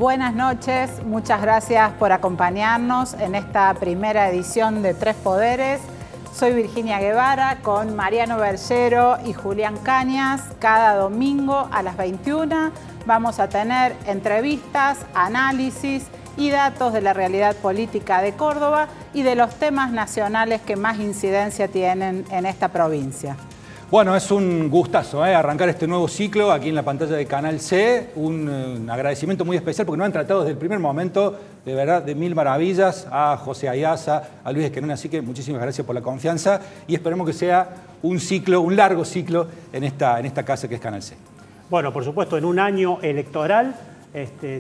Buenas noches, muchas gracias por acompañarnos en esta primera edición de Tres Poderes. Soy Virginia Guevara con Mariano Bergero y Julián Cañas. Cada domingo a las 21 vamos a tener entrevistas, análisis y datos de la realidad política de Córdoba y de los temas nacionales que más incidencia tienen en esta provincia. Bueno, es un gustazo arrancar este nuevo ciclo aquí en la pantalla de Canal C. Un agradecimiento muy especial porque nos han tratado desde el primer momento, de verdad, de mil maravillas, a José Ayaza, a Luis Esquerón. Así que muchísimas gracias por la confianza y esperemos que sea un ciclo, un largo ciclo en esta casa que es Canal C. Bueno, por supuesto, en un año electoral,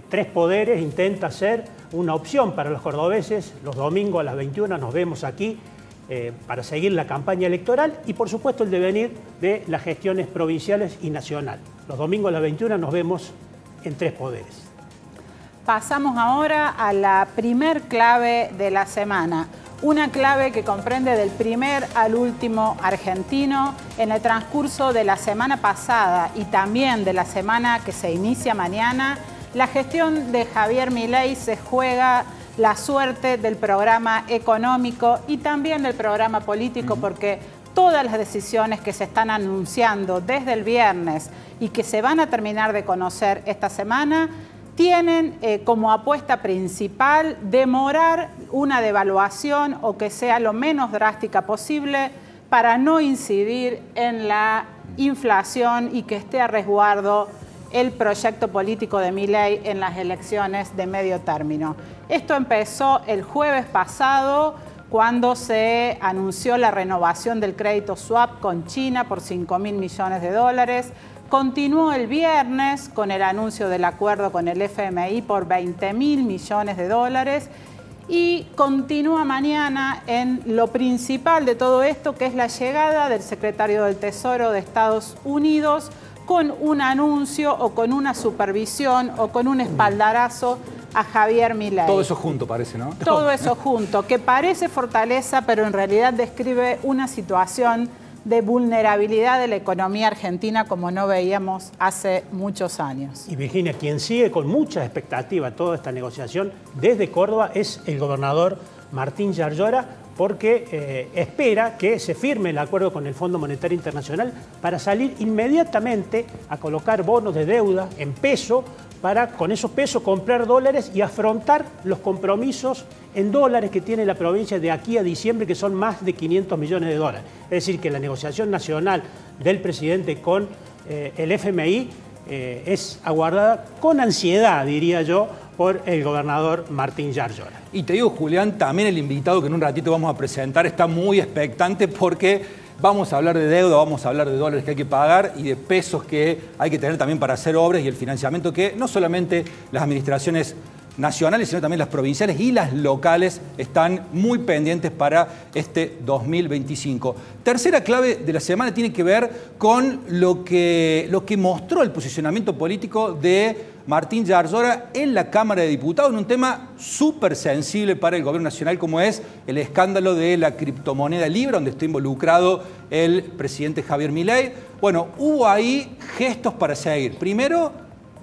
Tres Poderes intenta ser una opción para los cordobeses. Los domingos a las 21 nos vemos aquí para seguir la campaña electoral y, por supuesto, el devenir de las gestiones provinciales y nacional. Los domingos a las 21 nos vemos en Tres Poderes. Pasamos ahora a la primer clave de la semana. Una clave que comprende del primer al último argentino. En el transcurso de la semana pasada y también de la semana que se inicia mañana, la gestión de Javier Milei se juega la suerte del programa económico y también del programa político, porque todas las decisiones que se están anunciando desde el viernes y que se van a terminar de conocer esta semana tienen como apuesta principal demorar una devaluación o que sea lo menos drástica posible para no incidir en la inflación y que esté a resguardo el proyecto político de Milei en las elecciones de medio término. Esto empezó el jueves pasado cuando se anunció la renovación del crédito swap con China por 5.000 millones de dólares. Continuó el viernes con el anuncio del acuerdo con el FMI por 20.000 millones de dólares y continúa mañana en lo principal de todo esto, que es la llegada del secretario del Tesoro de Estados Unidos con un anuncio o con una supervisión o con un espaldarazo a Javier Milei. Todo eso junto parece, ¿no? Todo eso junto, que parece fortaleza, pero en realidad describe una situación de vulnerabilidad de la economía argentina como no veíamos hace muchos años. Y Virginia, quien sigue con mucha expectativa toda esta negociación desde Córdoba es el gobernador Martín Yarlora, porque espera que se firme el acuerdo con el Fondo Monetario Internacional para salir inmediatamente a colocar bonos de deuda en peso para con esos pesos comprar dólares y afrontar los compromisos en dólares que tiene la provincia de aquí a diciembre, que son más de 500 millones de dólares. Es decir, que la negociación nacional del presidente con el FMI es aguardada con ansiedad, diría yo, por el gobernador Martín Yarlora. Y te digo, Julián, también el invitado que en un ratito vamos a presentar está muy expectante porque vamos a hablar de deuda, vamos a hablar de dólares que hay que pagar y de pesos que hay que tener también para hacer obras y el financiamiento que no solamente las administraciones nacionales, sino también las provinciales y las locales están muy pendientes para este 2025. Tercera clave de la semana tiene que ver con lo que mostró el posicionamiento político de Martín Yarlora en la Cámara de Diputados en un tema súper sensible para el gobierno nacional como es el escándalo de la criptomoneda Libra, donde está involucrado el presidente Javier Milei. Bueno, hubo ahí gestos para seguir. Primero,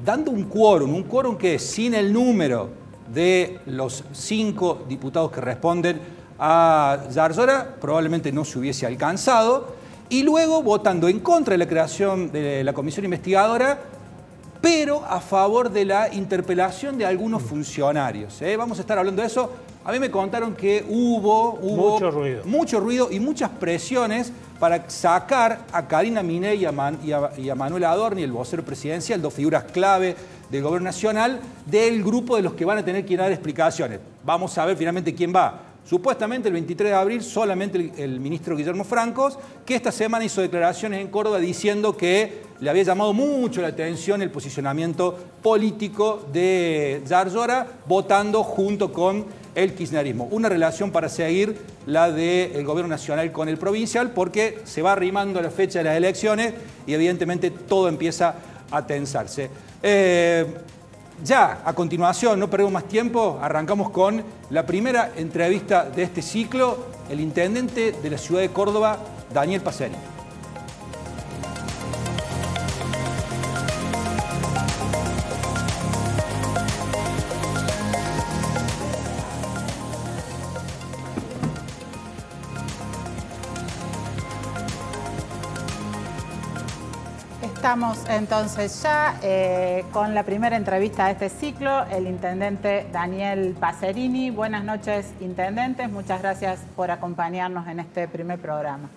dando un quórum que sin el número de los 5 diputados que responden a Yarlora probablemente no se hubiese alcanzado, y luego votando en contra de la creación de la comisión investigadora, pero a favor de la interpelación de algunos funcionarios. Vamos a estar hablando de eso. A mí me contaron que hubo mucho ruido y muchas presiones para sacar a Karina Milei y a Manuel Adorni, el vocero presidencial, dos figuras clave del gobierno nacional, del grupo de los que van a tener que dar explicaciones. Vamos a ver finalmente quién va. Supuestamente el 23 de abril solamente el ministro Guillermo Francos, que esta semana hizo declaraciones en Córdoba diciendo que le había llamado mucho la atención el posicionamiento político de Yarlora, votando junto con el kirchnerismo. Una relación para seguir la del gobierno nacional con el provincial, porque se va arrimando la fecha de las elecciones y evidentemente todo empieza a tensarse. Ya, a continuación, no perdemos más tiempo, arrancamos con la primera entrevista de este ciclo, el intendente de la ciudad de Córdoba, Daniel Pacerini. Estamos entonces ya con la primera entrevista de este ciclo, el intendente Daniel Pacerini. Buenas noches, intendentes. Muchas gracias por acompañarnos en este primer programa.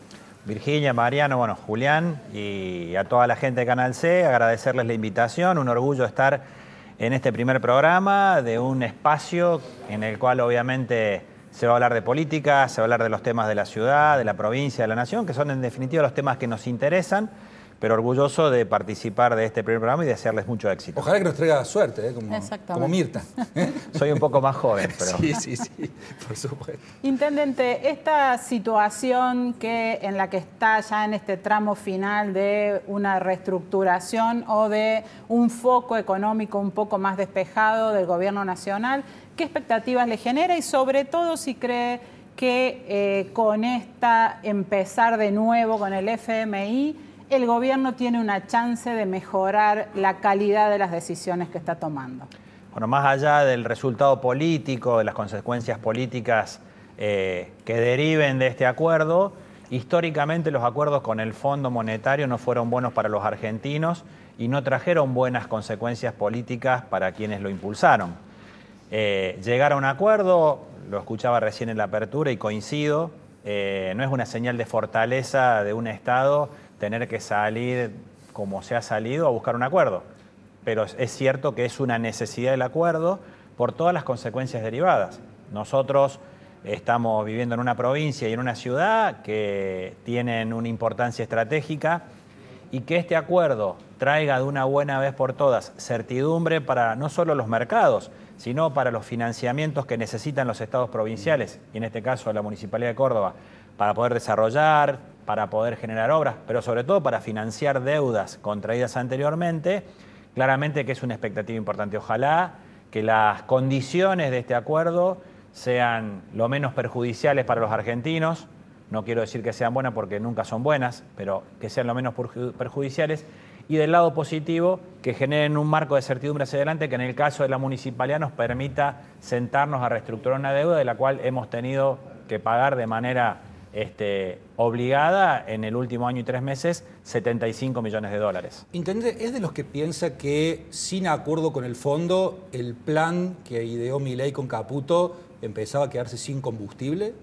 Virginia, Mariano, bueno, Julián y a toda la gente de Canal C, agradecerles la invitación. Un orgullo estar en este primer programa de un espacio en el cual obviamente se va a hablar de política, se va a hablar de los temas de la ciudad, de la provincia, de la nación, que son en definitiva los temas que nos interesan, pero orgulloso de participar de este primer programa y desearles mucho éxito. Ojalá que nos traiga suerte, como Mirta. Soy un poco más joven, pero... Sí, por supuesto. Intendente, esta situación en la que está ya en este tramo final de una reestructuración o de un foco económico un poco más despejado del gobierno nacional, ¿qué expectativas le genera? Y sobre todo si cree que con empezar de nuevo con el FMI, el gobierno tiene una chance de mejorar la calidad de las decisiones que está tomando. Bueno, más allá del resultado político, de las consecuencias políticas que deriven de este acuerdo, históricamente los acuerdos con el Fondo Monetario no fueron buenos para los argentinos y no trajeron buenas consecuencias políticas para quienes lo impulsaron. Llegar a un acuerdo, lo escuchaba recién en la apertura y coincido, no es una señal de fortaleza de un Estado tener que salir como se ha salido a buscar un acuerdo. Pero es cierto que es una necesidad del acuerdo por todas las consecuencias derivadas. Nosotros estamos viviendo en una provincia y en una ciudad que tienen una importancia estratégica y que este acuerdo traiga de una buena vez por todas certidumbre para no solo los mercados, sino para los financiamientos que necesitan los estados provinciales, y en este caso la Municipalidad de Córdoba, para poder desarrollar, para poder generar obras, pero sobre todo para financiar deudas contraídas anteriormente, claramente que es una expectativa importante. Ojalá que las condiciones de este acuerdo sean lo menos perjudiciales para los argentinos, no quiero decir que sean buenas porque nunca son buenas, pero que sean lo menos perjudiciales, y del lado positivo, que generen un marco de certidumbre hacia adelante que en el caso de la municipalidad nos permita sentarnos a reestructurar una deuda de la cual hemos tenido que pagar de manera obligada en el último año y 3 meses 75 millones de dólares. Intendente, ¿es de los que piensa que sin acuerdo con el fondo el plan que ideó Milei con Caputo empezaba a quedarse sin combustible?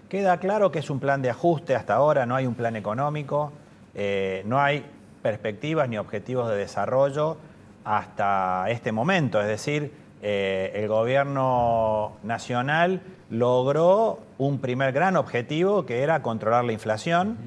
Queda claro que es un plan de ajuste hasta ahora, no hay un plan económico, no hay perspectivas ni objetivos de desarrollo hasta este momento, es decir, el gobierno nacional logró un primer gran objetivo que era controlar la inflación.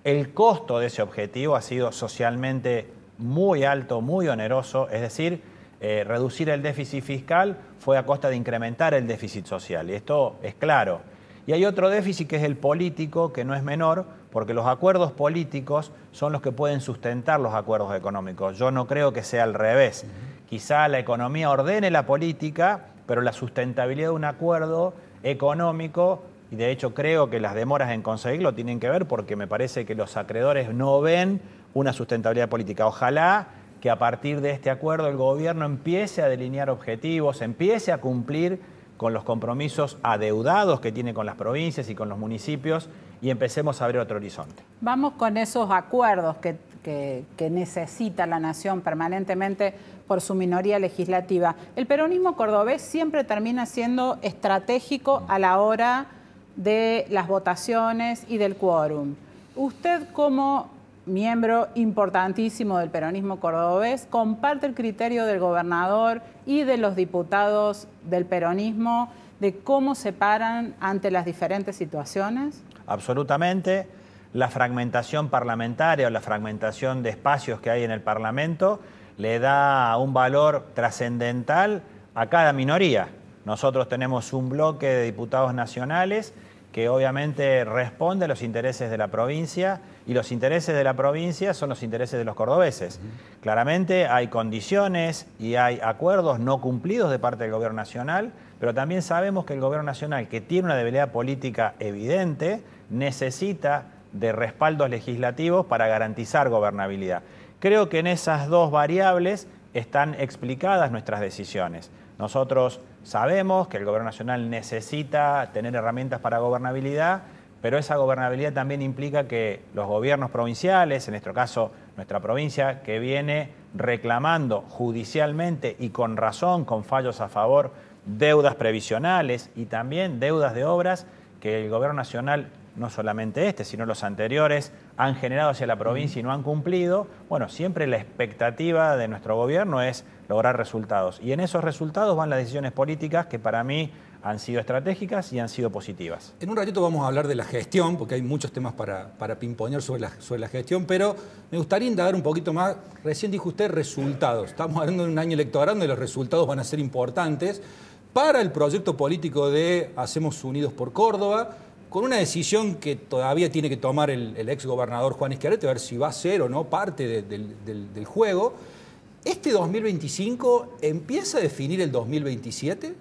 El costo de ese objetivo ha sido socialmente muy alto, muy oneroso, es decir, reducir el déficit fiscal fue a costa de incrementar el déficit social, y esto es claro. Y hay otro déficit que es el político, que no es menor, porque los acuerdos políticos son los que pueden sustentar los acuerdos económicos. Yo no creo que sea al revés. Quizá la economía ordene la política, pero la sustentabilidad de un acuerdo económico, y de hecho creo que las demoras en conseguirlo tienen que ver porque me parece que los acreedores no ven una sustentabilidad política. Ojalá que a partir de este acuerdo el gobierno empiece a delinear objetivos, empiece a cumplir con los compromisos adeudados que tiene con las provincias y con los municipios y empecemos a abrir otro horizonte. Vamos con esos acuerdos que necesita la nación permanentemente por su minoría legislativa. El peronismo cordobés siempre termina siendo estratégico a la hora de las votaciones y del quórum. Usted, como miembro importantísimo del peronismo cordobés, ¿comparte el criterio del gobernador y de los diputados del peronismo de cómo se paran ante las diferentes situaciones? Absolutamente. La fragmentación parlamentaria o la fragmentación de espacios que hay en el Parlamento le da un valor trascendental a cada minoría. Nosotros tenemos un bloque de diputados nacionales que obviamente responde a los intereses de la provincia y los intereses de la provincia son los intereses de los cordobeses. Claramente hay condiciones y hay acuerdos no cumplidos de parte del gobierno nacional, pero también sabemos que el gobierno nacional, que tiene una debilidad política evidente, necesita de respaldos legislativos para garantizar gobernabilidad. Creo que en esas dos variables están explicadas nuestras decisiones. Nosotros sabemos que el gobierno nacional necesita tener herramientas para gobernabilidad, pero esa gobernabilidad también implica que los gobiernos provinciales, en nuestro caso nuestra provincia, que viene reclamando judicialmente y con razón, con fallos a favor, deudas previsionales y también deudas de obras que el Gobierno Nacional, no solamente este, sino los anteriores, han generado hacia la provincia y no han cumplido. Bueno, siempre la expectativa de nuestro gobierno es lograr resultados. Y en esos resultados van las decisiones políticas que para mí han sido estratégicas y han sido positivas. En un ratito vamos a hablar de la gestión, porque hay muchos temas para pimponear sobre la gestión, pero me gustaría indagar un poquito más. Recién dijo usted resultados. Estamos hablando de un año electoral donde los resultados van a ser importantes para el proyecto político de Hacemos Unidos por Córdoba, con una decisión que todavía tiene que tomar el exgobernador Juan Schiaretti, a ver si va a ser o no parte del juego. ¿Este 2025 empieza a definir el 2027?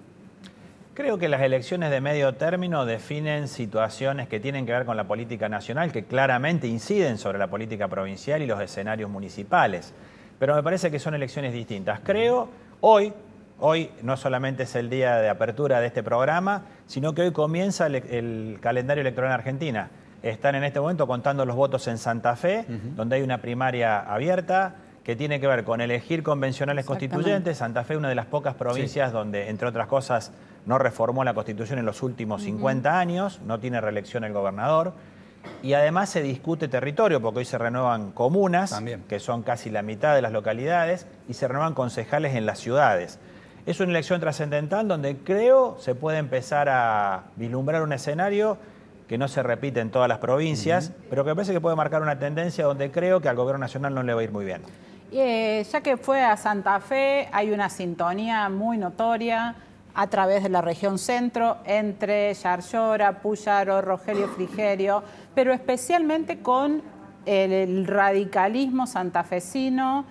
Creo que las elecciones de medio término definen situaciones que tienen que ver con la política nacional, que claramente inciden sobre la política provincial y los escenarios municipales. Pero me parece que son elecciones distintas. Creo, hoy no solamente es el día de apertura de este programa, sino que hoy comienza el calendario electoral en Argentina. Están en este momento contando los votos en Santa Fe, donde hay una primaria abierta que tiene que ver con elegir convencionales constituyentes. Santa Fe es una de las pocas provincias donde, entre otras cosas, no reformó la Constitución en los últimos 50 años, no tiene reelección el gobernador. Y además se discute territorio, porque hoy se renuevan comunas, también, que son casi la mitad de las localidades, y se renuevan concejales en las ciudades. Es una elección trascendental donde creo se puede empezar a vislumbrar un escenario que no se repite en todas las provincias, pero que me parece que puede marcar una tendencia donde creo que al Gobierno Nacional no le va a ir muy bien. Ya que fue a Santa Fe, hay una sintonía muy notoria a través de la región centro entre Yarlora, Puyaro, Rogelio Frigerio, pero especialmente con el radicalismo santafesino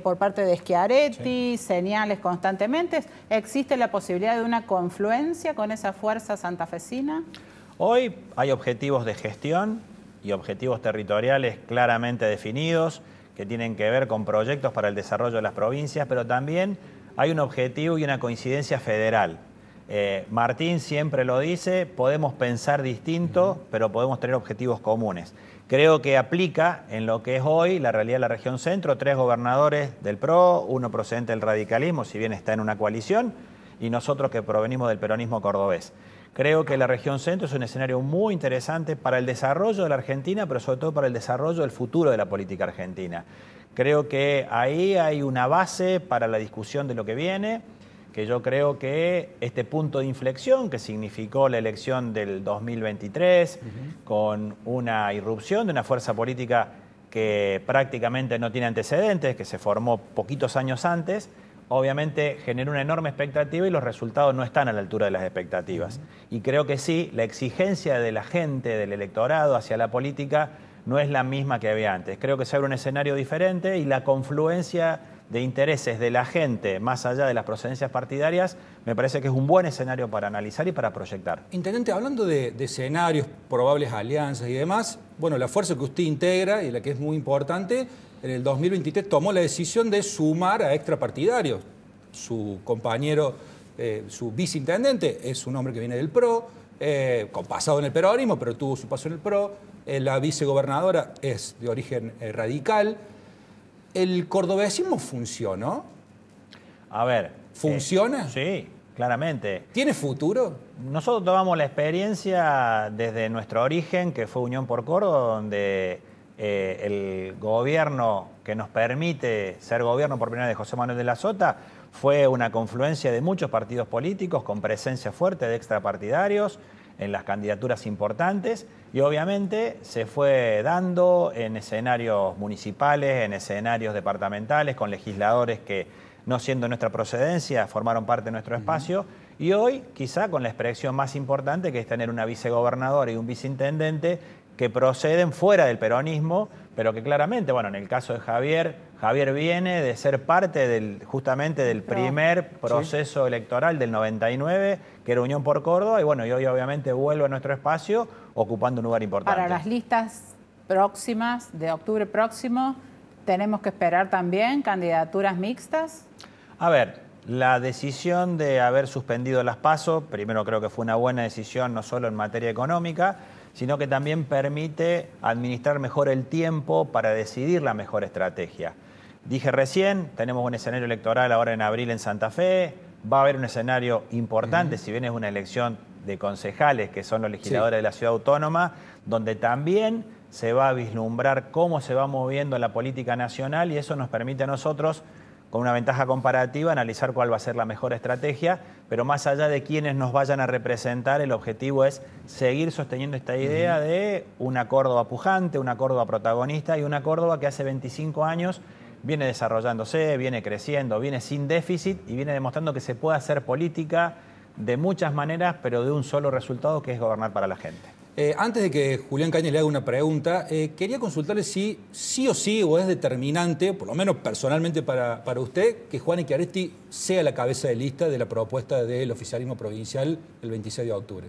por parte de Schiaretti, señales constantemente. ¿Existe la posibilidad de una confluencia con esa fuerza santafesina? Hoy hay objetivos de gestión y objetivos territoriales claramente definidos que tienen que ver con proyectos para el desarrollo de las provincias, pero también hay un objetivo y una coincidencia federal. Martín siempre lo dice, podemos pensar distinto, pero podemos tener objetivos comunes. Creo que aplica en lo que es hoy la realidad de la región centro, 3 gobernadores del PRO, uno procedente del radicalismo, si bien está en una coalición, y nosotros que provenimos del peronismo cordobés. Creo que la región centro es un escenario muy interesante para el desarrollo de la Argentina, pero sobre todo para el desarrollo del futuro de la política argentina. Creo que ahí hay una base para la discusión de lo que viene, que yo creo que este punto de inflexión que significó la elección del 2023, con una irrupción de una fuerza política que prácticamente no tiene antecedentes, que se formó poquitos años antes, obviamente generó una enorme expectativa y los resultados no están a la altura de las expectativas. Y creo que sí, la exigencia de la gente, del electorado hacia la política no es la misma que había antes. Creo que se abre un escenario diferente y la confluencia de intereses de la gente, más allá de las procedencias partidarias, me parece que es un buen escenario para analizar y para proyectar. Intendente, hablando de escenarios, probables alianzas y demás, bueno, la fuerza que usted integra y la que es muy importante, en el 2023 tomó la decisión de sumar a extrapartidarios. Su compañero, su viceintendente, es un hombre que viene del PRO, con pasado en el peronismo, pero tuvo su paso en el PRO. La vicegobernadora es de origen radical. ¿El cordobesismo funcionó? A ver. ¿Funciona? Sí, claramente. ¿Tiene futuro? Nosotros tomamos la experiencia desde nuestro origen, que fue Unión por Córdoba, donde el gobierno que nos permite ser gobierno por primera vez de José Manuel de la Sota fue una confluencia de muchos partidos políticos con presencia fuerte de extrapartidarios en las candidaturas importantes y obviamente se fue dando en escenarios municipales, en escenarios departamentales, con legisladores que, no siendo nuestra procedencia, formaron parte de nuestro espacio y hoy quizá con la expresión más importante que es tener una vicegobernadora y un viceintendente que proceden fuera del peronismo, pero que claramente, bueno, en el caso de Javier viene de ser parte justamente del primer proceso electoral del 99, que era Unión por Córdoba, y bueno, y hoy obviamente vuelve a nuestro espacio ocupando un lugar importante. Para las listas próximas, de octubre próximo, ¿tenemos que esperar también candidaturas mixtas? A ver, la decisión de haber suspendido las PASO, primero creo que fue una buena decisión, no solo en materia económica, sino que también permite administrar mejor el tiempo para decidir la mejor estrategia. Dije recién, tenemos un escenario electoral ahora en abril en Santa Fe, va a haber un escenario importante, si bien es una elección de concejales, que son los legisladores de la ciudad autónoma, donde también se va a vislumbrar cómo se va moviendo la política nacional y eso nos permite a nosotros, con una ventaja comparativa, analizar cuál va a ser la mejor estrategia, pero más allá de quienes nos vayan a representar, el objetivo es seguir sosteniendo esta idea de una Córdoba pujante, una Córdoba protagonista y una Córdoba que hace 25 años viene desarrollándose, viene creciendo, viene sin déficit y viene demostrando que se puede hacer política de muchas maneras, pero de un solo resultado, que es gobernar para la gente. Antes de que Julián Cañas le haga una pregunta, quería consultarle si sí o sí o es determinante, por lo menos personalmente para usted, que Juan Schiaretti sea la cabeza de lista de la propuesta del oficialismo provincial el 26 de octubre.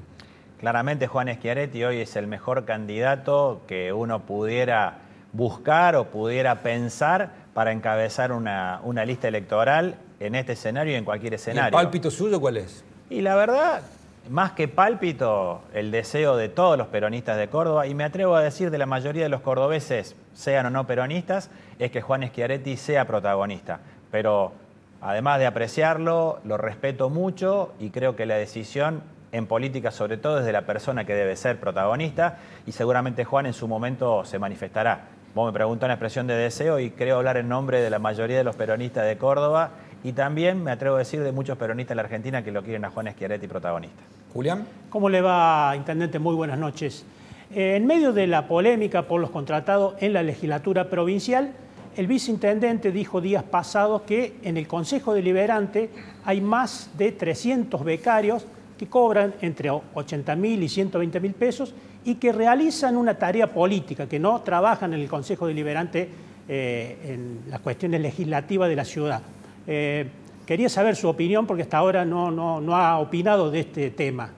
Claramente Juan Schiaretti hoy es el mejor candidato que uno pudiera buscar o pudiera pensar para encabezar una lista electoral en este escenario y en cualquier escenario. ¿Y el pálpito suyo cuál es? Y la verdad, más que pálpito, el deseo de todos los peronistas de Córdoba, y me atrevo a decir de la mayoría de los cordobeses, sean o no peronistas, es que Juan Schiaretti sea protagonista. Pero además de apreciarlo, lo respeto mucho y creo que la decisión en política sobre todo es de la persona que debe ser protagonista y seguramente Juan en su momento se manifestará. Vos me preguntás una expresión de deseo y creo hablar en nombre de la mayoría de los peronistas de Córdoba y también me atrevo a decir de muchos peronistas de la Argentina que lo quieren a Juan Schiaretti protagonista. Julián. ¿Cómo le va, intendente? Muy buenas noches. En medio de la polémica por los contratados en la legislatura provincial, el viceintendente dijo días pasados que en el Consejo Deliberante hay más de 300 becarios que cobran entre 80.000 y 120.000 pesos y que realizan una tarea política, que no trabajan en el Consejo Deliberante en las cuestiones legislativas de la ciudad. Quería saber su opinión porque hasta ahora no ha opinado de este tema.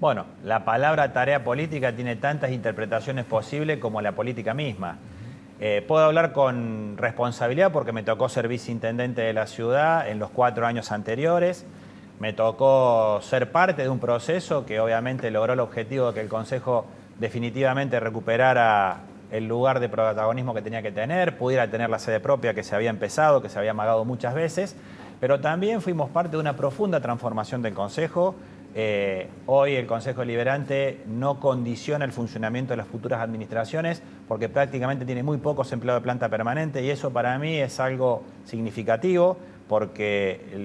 Bueno, la palabra tarea política tiene tantas interpretaciones posibles como la política misma. Puedo hablar con responsabilidad porque me tocó ser viceintendente de la ciudad en los 4 años anteriores. Me tocó ser parte de un proceso que obviamente logró el objetivo de que el Consejo definitivamente recuperara el lugar de protagonismo que tenía que tener, pudiera tener la sede propia que se había empezado, que se había amagado muchas veces, pero también fuimos parte de una profunda transformación del Consejo. Hoy el Consejo Deliberante no condiciona el funcionamiento de las futuras administraciones porque prácticamente tiene muy pocos empleados de planta permanente y eso para mí es algo significativo porque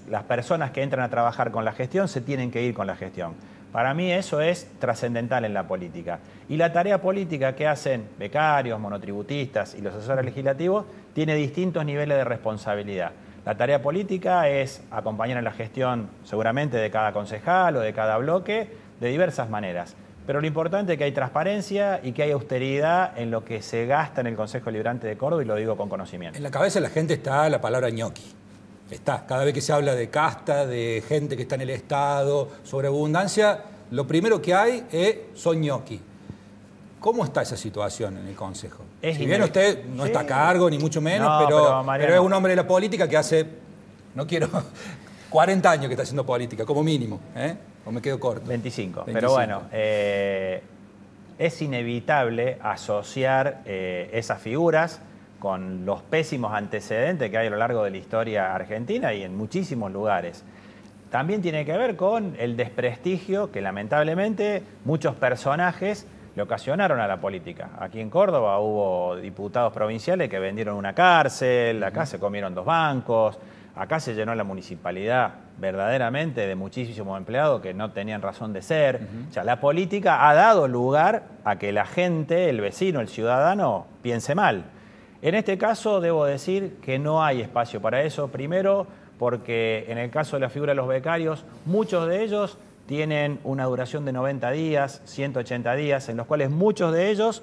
las personas que entran a trabajar con la gestión se tienen que ir con la gestión. Para mí eso es trascendental en la política. Y la tarea política que hacen becarios, monotributistas y los asesores legislativos tiene distintos niveles de responsabilidad. La tarea política es acompañar en la gestión seguramente de cada concejal o de cada bloque de diversas maneras. Pero lo importante es que hay transparencia y que hay austeridad en lo que se gasta en el Consejo Deliberante de Córdoba y lo digo con conocimiento. En la cabeza de la gente está la palabra ñoqui. Está. Cada vez que se habla de casta, de gente que está en el Estado, sobreabundancia, lo primero que hay son ñoqui. ¿Cómo está esa situación en el Consejo? Si bien usted no está a cargo, ni mucho menos, pero es un hombre de la política que hace, no quiero, 40 años que está haciendo política, como mínimo. ¿O me quedo corto? 25. Pero bueno, es inevitable asociar esas figuras con los pésimos antecedentes que hay a lo largo de la historia argentina y en muchísimos lugares. También tiene que ver con el desprestigio que lamentablemente muchos personajes le ocasionaron a la política. Aquí en Córdoba hubo diputados provinciales que vendieron una cárcel, acá se comieron 2 bancos, acá se llenó la municipalidad verdaderamente de muchísimos empleados que no tenían razón de ser. O sea, la política ha dado lugar a que la gente, el vecino, el ciudadano, piense mal. En este caso debo decir que no hay espacio para eso. Primero, porque en el caso de la figura de los becarios, muchos de ellos tienen una duración de 90 días, 180 días, en los cuales muchos de ellos,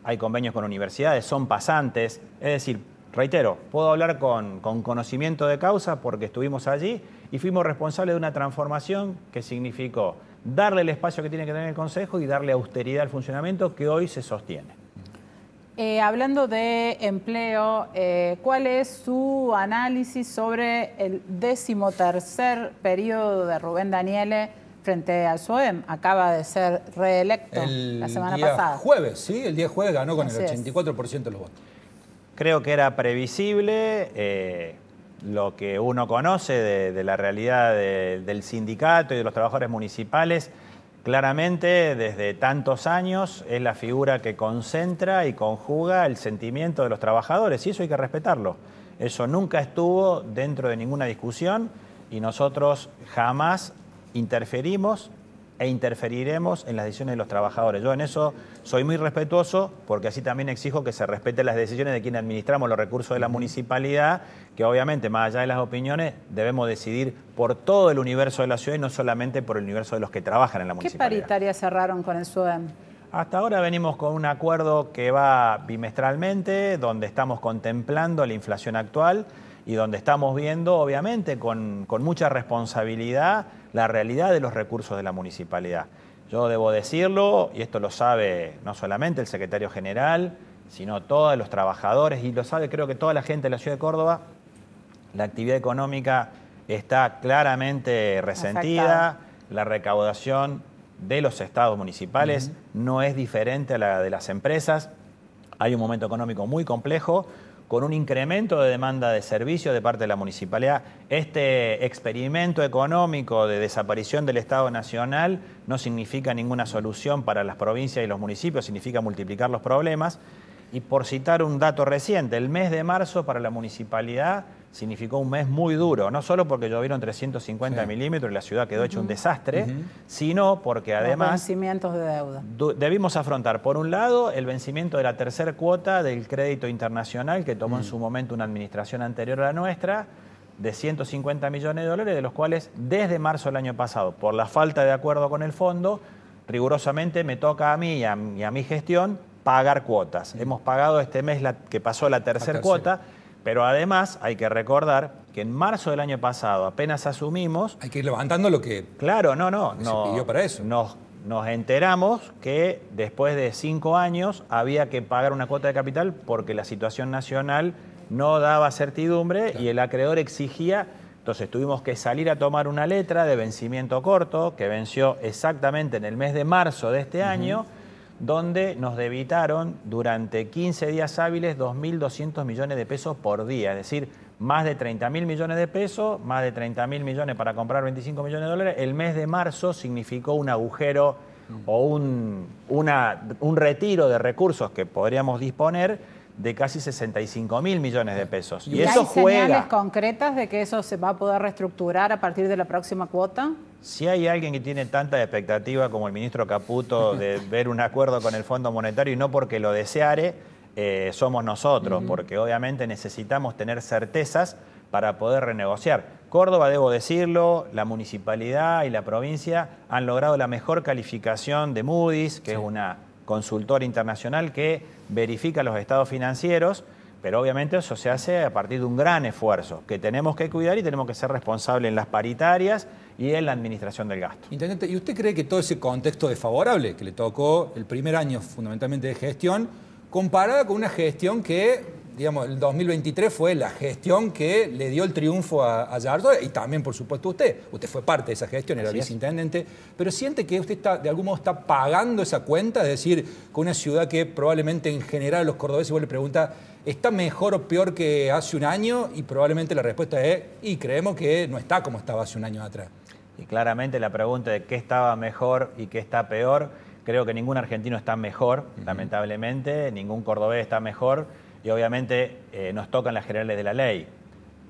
hay convenios con universidades, son pasantes. Es decir, reitero, puedo hablar con conocimiento de causa porque estuvimos allí y fuimos responsables de una transformación que significó darle el espacio que tiene que tener el Consejo y darle austeridad al funcionamiento que hoy se sostiene. Hablando de empleo, ¿cuál es su análisis sobre el 13º periodo de Rubén Daniele frente al SUEM. Acaba de ser reelecto la semana pasada. El día jueves, ¿sí? El día jueves ganó con el Así 84% de los votos. Creo que era previsible lo que uno conoce de la realidad del sindicato y de los trabajadores municipales. Claramente, desde tantos años, es la figura que concentra y conjuga el sentimiento de los trabajadores, y eso hay que respetarlo. Eso nunca estuvo dentro de ninguna discusión y nosotros jamás interferimos e interferiremos en las decisiones de los trabajadores. Yo en eso soy muy respetuoso, porque así también exijo que se respeten las decisiones de quienes administramos los recursos de la municipalidad, que obviamente, más allá de las opiniones, debemos decidir por todo el universo de la ciudad y no solamente por el universo de los que trabajan en la municipalidad. ¿Qué paritaria cerraron con el SUEM? Hasta ahora venimos con un acuerdo que va bimestralmente, donde estamos contemplando la inflación actual y donde estamos viendo, obviamente, con mucha responsabilidad, la realidad de los recursos de la municipalidad. Yo debo decirlo, y esto lo sabe no solamente el secretario general, sino todos los trabajadores, y lo sabe creo que toda la gente de la ciudad de Córdoba, la actividad económica está claramente resentida, la recaudación de los estados municipales no es diferente a la de las empresas. Hay un momento económico muy complejo, con un incremento de demanda de servicios de parte de la municipalidad. Este experimento económico de desaparición del Estado Nacional no significa ninguna solución para las provincias y los municipios, significa multiplicar los problemas. Y por citar un dato reciente, el mes de marzo para la municipalidad significó un mes muy duro, no solo porque llovieron 350 milímetros y la ciudad quedó hecha un desastre, sino porque además... Los vencimientos de deuda. Debimos afrontar, por un lado, el vencimiento de la tercera cuota del crédito internacional que tomó en su momento una administración anterior a la nuestra, de 150 millones de dólares, de los cuales desde marzo del año pasado, por la falta de acuerdo con el fondo, rigurosamente me toca a mí y a mi gestión pagar cuotas. Hemos pagado este mes que pasó la tercera cuota, pero además hay que recordar que en marzo del año pasado apenas asumimos... Hay que ir levantando lo que... Claro, se pidió para eso. Nos enteramos que después de 5 años había que pagar una cuota de capital porque la situación nacional no daba certidumbre y el acreedor exigía. Entonces tuvimos que salir a tomar una letra de vencimiento corto que venció exactamente en el mes de marzo de este año, donde nos debitaron durante 15 días hábiles 2.200 millones de pesos por día, es decir, más de 30.000 millones de pesos, más de 30.000 millones para comprar 25 millones de dólares. El mes de marzo significó un agujero o un retiro de recursos que podríamos disponer de casi 65.000 millones de pesos. ¿Y eso hay señales concretas de que eso se va a poder reestructurar a partir de la próxima cuota? Si hay alguien que tiene tanta expectativa como el ministro Caputo de ver un acuerdo con el Fondo Monetario, y no porque lo deseare, somos nosotros, porque obviamente necesitamos tener certezas para poder renegociar. Córdoba, debo decirlo, la municipalidad y la provincia han logrado la mejor calificación de Moody's, que es una consultora internacional que verifica los estados financieros, pero obviamente eso se hace a partir de un gran esfuerzo que tenemos que cuidar y tenemos que ser responsables en las paritarias y en la administración del gasto. Intendente, ¿y usted cree que todo ese contexto desfavorable que le tocó el primer año fundamentalmente de gestión, comparada con una gestión que, digamos, el 2023 fue la gestión que le dio el triunfo a Yarlora, y también, por supuesto, usted fue parte de esa gestión, era viceintendente, pero siente que usted de algún modo está pagando esa cuenta, es decir, con una ciudad que probablemente en general los cordobeses, vos le pregunta, ¿está mejor o peor que hace un año? Y probablemente la respuesta es, y creemos que no está como estaba hace un año atrás. Y claramente la pregunta de qué estaba mejor y qué está peor, creo que ningún argentino está mejor, lamentablemente, ningún cordobés está mejor, y obviamente nos tocan las generales de la ley.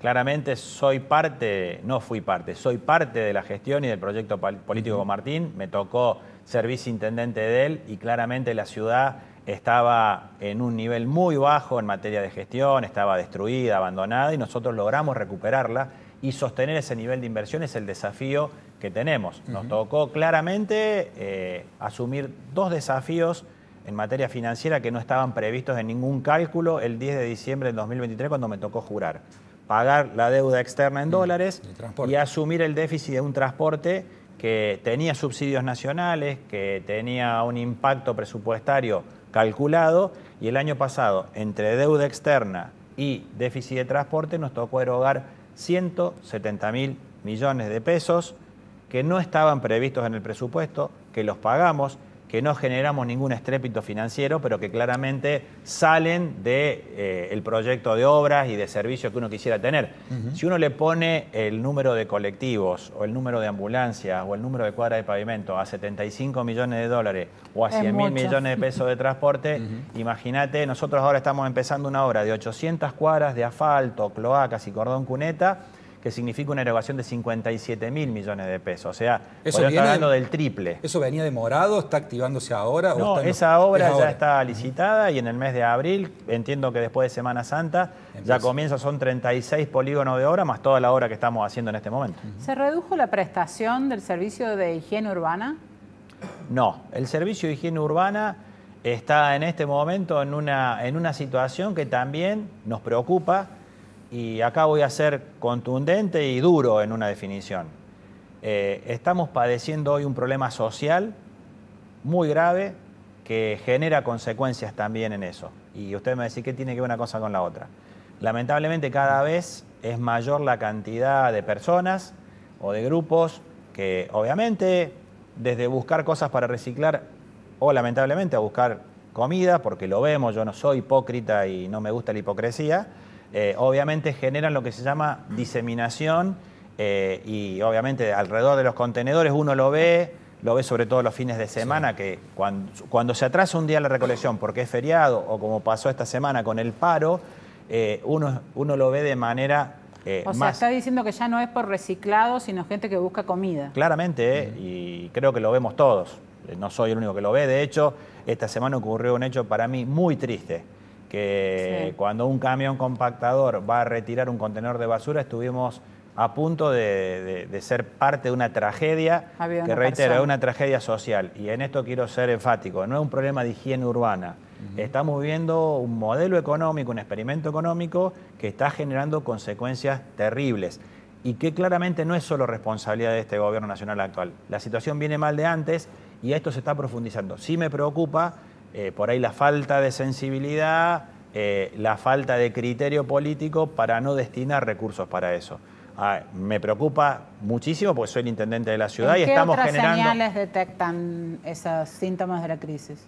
Claramente soy parte de la gestión y del proyecto político con Martín, me tocó ser viceintendente de él y claramente la ciudad estaba en un nivel muy bajo en materia de gestión, estaba destruida, abandonada y nosotros logramos recuperarla y sostener ese nivel de inversión es el desafío que tenemos. Nos tocó claramente asumir 2 desafíos en materia financiera que no estaban previstos en ningún cálculo el 10 de diciembre del 2023 cuando me tocó jurar. Pagar la deuda externa en dólares y asumir el déficit de un transporte que tenía subsidios nacionales, que tenía un impacto presupuestario calculado y el año pasado entre deuda externa y déficit de transporte nos tocó erogar 170.000 millones de pesos que no estaban previstos en el presupuesto, que los pagamos, que no generamos ningún estrépito financiero, pero que claramente salen del proyecto de obras y de servicios que uno quisiera tener. Si uno le pone el número de colectivos, o el número de ambulancias, o el número de cuadras de pavimento a 75 millones de dólares o a 100.000 millones de pesos de transporte, imagínate, nosotros ahora estamos empezando una obra de 800 cuadras de asfalto, cloacas y cordón cuneta, que significa una erogación de 57.000 millones de pesos. O sea, estamos hablando del triple. ¿Eso venía demorado? ¿Está activándose ahora? No, esa obra ya está licitada y en el mes de abril, entiendo que después de Semana Santa, ya comienza, son 36 polígonos de obra, más toda la obra que estamos haciendo en este momento. ¿Se redujo la prestación del servicio de higiene urbana? No, el servicio de higiene urbana está en este momento en una situación que también nos preocupa. Y acá voy a ser contundente y duro en una definición. Estamos padeciendo hoy un problema social muy grave que genera consecuencias también en eso. Y usted me va a decir, ¿qué tiene que ver una cosa con la otra? Lamentablemente cada vez es mayor la cantidad de personas o de grupos que obviamente desde buscar cosas para reciclar o lamentablemente a buscar comida, porque lo vemos, yo no soy hipócrita y no me gusta la hipocresía, obviamente generan lo que se llama diseminación y obviamente alrededor de los contenedores uno lo ve sobre todo los fines de semana, que cuando se atrasa un día la recolección porque es feriado o como pasó esta semana con el paro, uno lo ve de manera o sea, está diciendo que ya no es por reciclado, sino gente que busca comida. Claramente, y creo que lo vemos todos. No soy el único que lo ve. De hecho, esta semana ocurrió un hecho para mí muy triste, que cuando un camión compactador va a retirar un contenedor de basura, estuvimos a punto de ser parte de una tragedia, que reitero, es una tragedia social. Y en esto quiero ser enfático, no es un problema de higiene urbana. Estamos viendo un modelo económico, un experimento económico que está generando consecuencias terribles y que claramente no es solo responsabilidad de este gobierno nacional actual. La situación viene mal de antes y esto se está profundizando. Sí me preocupa por ahí la falta de sensibilidad, la falta de criterio político para no destinar recursos para eso. Me preocupa muchísimo porque soy el intendente de la ciudad y estamos generando... ¿Qué otras señales detectan esos síntomas de la crisis?